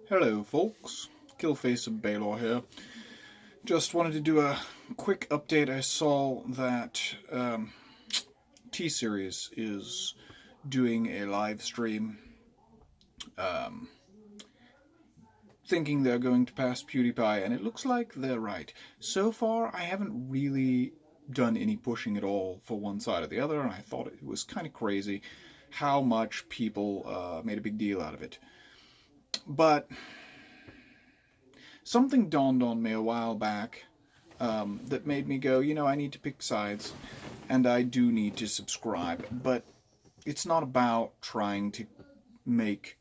Hello folks, Killface of Baylor here. Just wanted to do a quick update. I saw that T-Series is doing a live stream thinking they're going to pass PewDiePie, and it looks like they're right. So far, I haven't really done any pushing at all for one side or the other, and I thought it was kind of crazy how much people made a big deal out of it. But something dawned on me a while back that made me go, I need to pick sides, and I do need to subscribe. But it's not about trying to make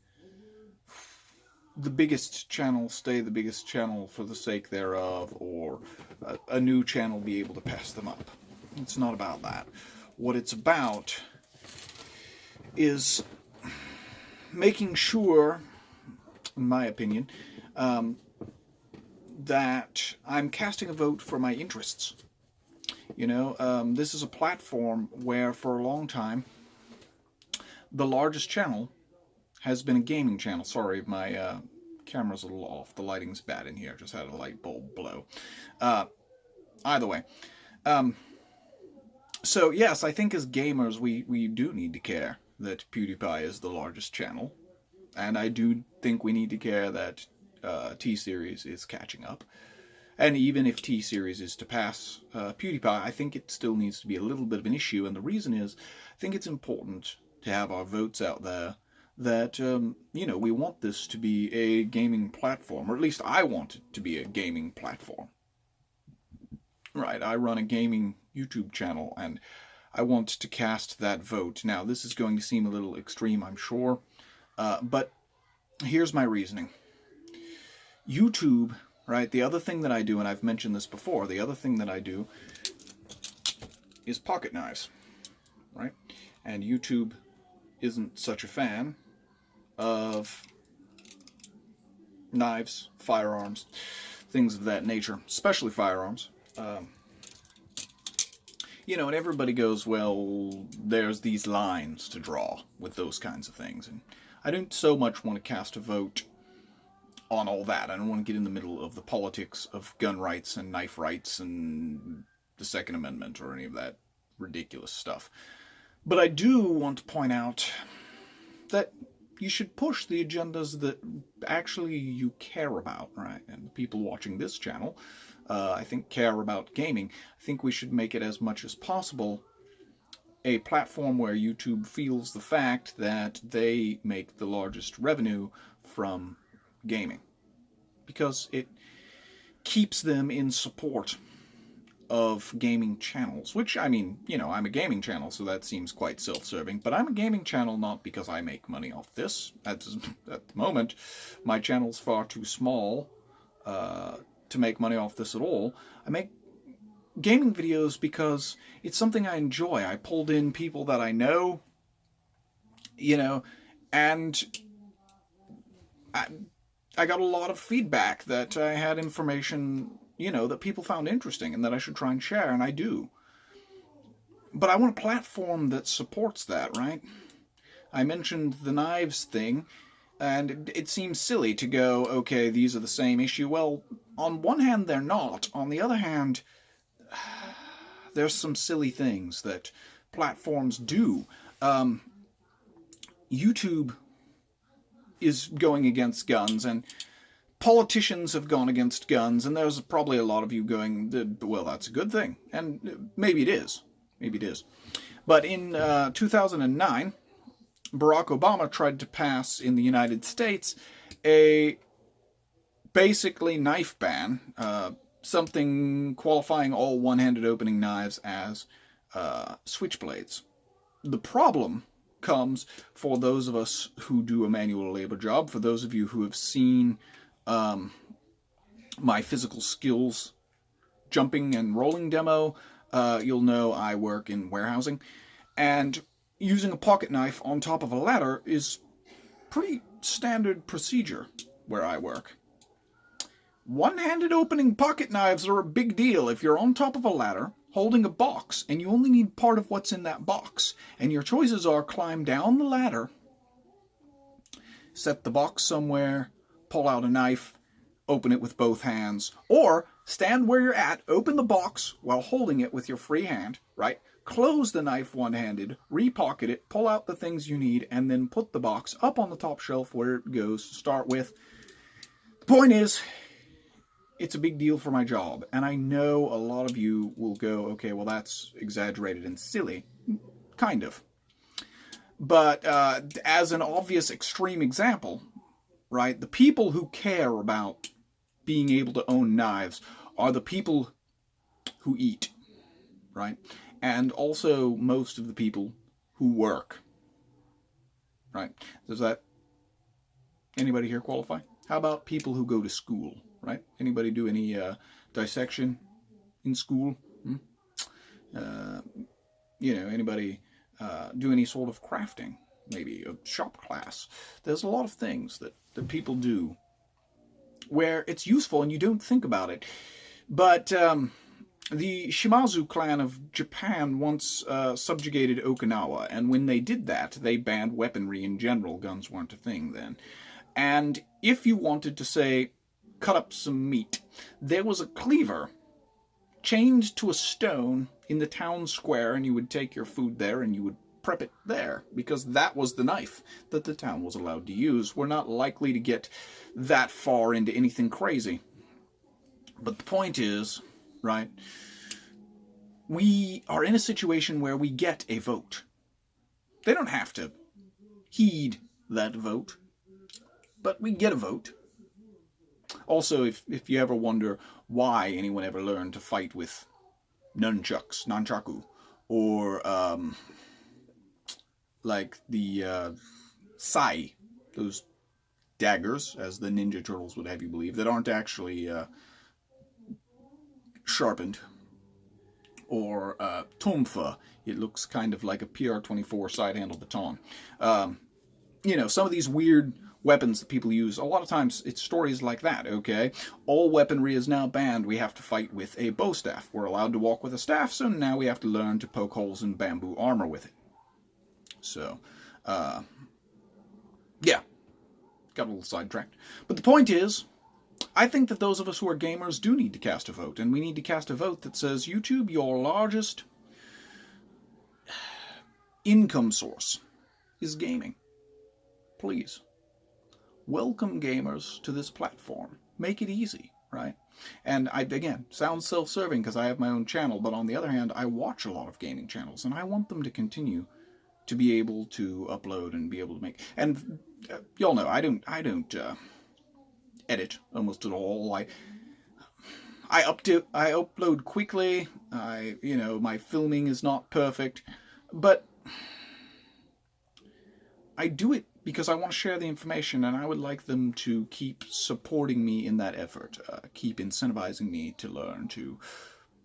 the biggest channel stay the biggest channel for the sake thereof, or a new channel be able to pass them up. It's not about that. What it's about is making sure, in my opinion, that I'm casting a vote for my interests. This is a platform where for a long time the largest channel has been a gaming channel. Sorry, my camera's a little off. The lighting's bad in here. Just had a light bulb blow. Either way. So yes, I think as gamers we do need to care that PewDiePie is the largest channel. And I do think we need to care that T-Series is catching up. And even if T-Series is to pass PewDiePie, I think it still needs to be a little bit of an issue. And the reason is, I think it's important to have our votes out there that, we want this to be a gaming platform. Or at least I want it to be a gaming platform. Right, I run a gaming YouTube channel, and I want to cast that vote. Now, this is going to seem a little extreme, I'm sure. But here's my reasoning. YouTube, right, the other thing that I do, and I've mentioned this before, the other thing that I do is pocket knives, right? And YouTube isn't such a fan of knives, firearms, things of that nature, especially firearms. And everybody goes, well, there's these lines to draw with those kinds of things. And I don't so much want to cast a vote on all that. I don't want to get in the middle of the politics of gun rights and knife rights and the Second Amendment or any of that ridiculous stuff. But I do want to point out that you should push the agendas that actually you care about, right? And the people watching this channel, I think, care about gaming. I think we should make it as much as possible a platform where YouTube feels the fact that they make the largest revenue from gaming, because it keeps them in support of gaming channels, which, I mean, I'm a gaming channel, so that seems quite self-serving, but I'm a gaming channel not because I make money off this. At the moment, my channel's far too small to make money off this at all. I make gaming videos because it's something I enjoy. I pulled in people that I know, and I got a lot of feedback that I had information, that people found interesting and that I should try and share, and I do. But I want a platform that supports that, right? I mentioned the knives thing, and it seems silly to go, okay, these are the same issue. Well, on one hand, they're not. On the other hand, there's some silly things that platforms do. YouTube is going against guns, and politicians have gone against guns, and there's probably a lot of you going, well, that's a good thing. And maybe it is. Maybe it is. But in 2009, Barack Obama tried to pass in the United States a basically knife ban, something qualifying all one-handed opening knives as switchblades. The problem comes for those of us who do a manual labor job, for those of you who have seen my physical skills jumping and rolling demo, you'll know I work in warehousing, and using a pocket knife on top of a ladder is pretty standard procedure where I work. One-handed opening pocket knives are a big deal if you're on top of a ladder holding a box, and you only need part of what's in that box. And your choices are climb down the ladder, set the box somewhere, pull out a knife, open it with both hands, or stand where you're at, open the box while holding it with your free hand, right? Close the knife one-handed, repocket it, pull out the things you need, and then put the box up on the top shelf where it goes to start with. The point is, it's a big deal for my job, and I know a lot of you will go, okay, well, that's exaggerated and silly. Kind of. But as an obvious extreme example, right, the people who care about being able to own knives are the people who eat, right? And also most of the people who work, right? Does that, anybody here qualify? How about people who go to school, right? Anybody do any dissection in school? Anybody do any sort of crafting? Maybe a shop class. There's a lot of things that people do where it's useful and you don't think about it. But the Shimazu clan of Japan once subjugated Okinawa, and when they did that, they banned weaponry in general. Guns weren't a thing then. And if you wanted to, say, cut up some meat, there was a cleaver chained to a stone in the town square, and you would take your food there and you would prep it there, because that was the knife that the town was allowed to use. We're not likely to get that far into anything crazy. But the point is, right, we are in a situation where we get a vote. They don't have to heed that vote, but we get a vote. Also, if you ever wonder why anyone ever learned to fight with nunchaku, or like the sai, those daggers, as the Ninja Turtles would have you believe, that aren't actually sharpened, or tonfa, it looks kind of like a PR-24 side-handle baton. Some of these weird weapons that people use, a lot of times it's stories like that, okay? All weaponry is now banned. We have to fight with a bow staff. We're allowed to walk with a staff, so now we have to learn to poke holes in bamboo armor with it. So, yeah, got a little sidetracked. But the point is, I think that those of us who are gamers do need to cast a vote, and we need to cast a vote that says, YouTube, your largest income source is gaming. Please. Welcome gamers to this platform. Make it easy, right? And again, sounds self-serving because I have my own channel, but on the other hand, I watch a lot of gaming channels, and I want them to continue to be able to upload and be able to make. And y'all know I don't edit almost at all. I upload quickly. My filming is not perfect, but I do it because I want to share the information, and I would like them to keep supporting me in that effort, keep incentivizing me to learn, to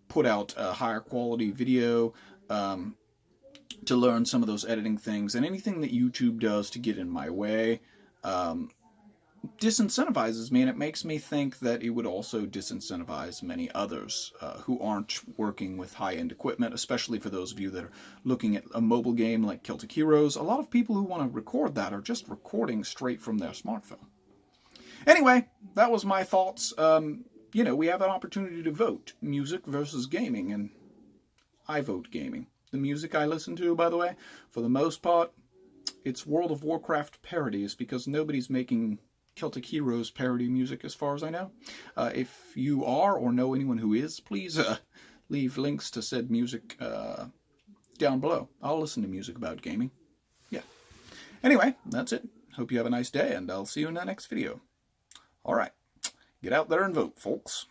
put out a higher quality video, to learn some of those editing things, and anything that YouTube does to get in my way disincentivizes me, and it makes me think that it would also disincentivize many others who aren't working with high-end equipment, especially for those of you that are looking at a mobile game like Celtic Heroes. A lot of people who want to record that are just recording straight from their smartphone. Anyway, that was my thoughts. We have an opportunity to vote, music versus gaming, and I vote gaming. The music I listen to, by the way, for the most part, it's World of Warcraft parodies, because nobody's making Celtic Heroes parody music as far as I know. If you are or know anyone who is, please leave links to said music down below. I'll listen to music about gaming. Yeah. Anyway, that's it. Hope you have a nice day, and I'll see you in the next video. Alright. Get out there and vote, folks.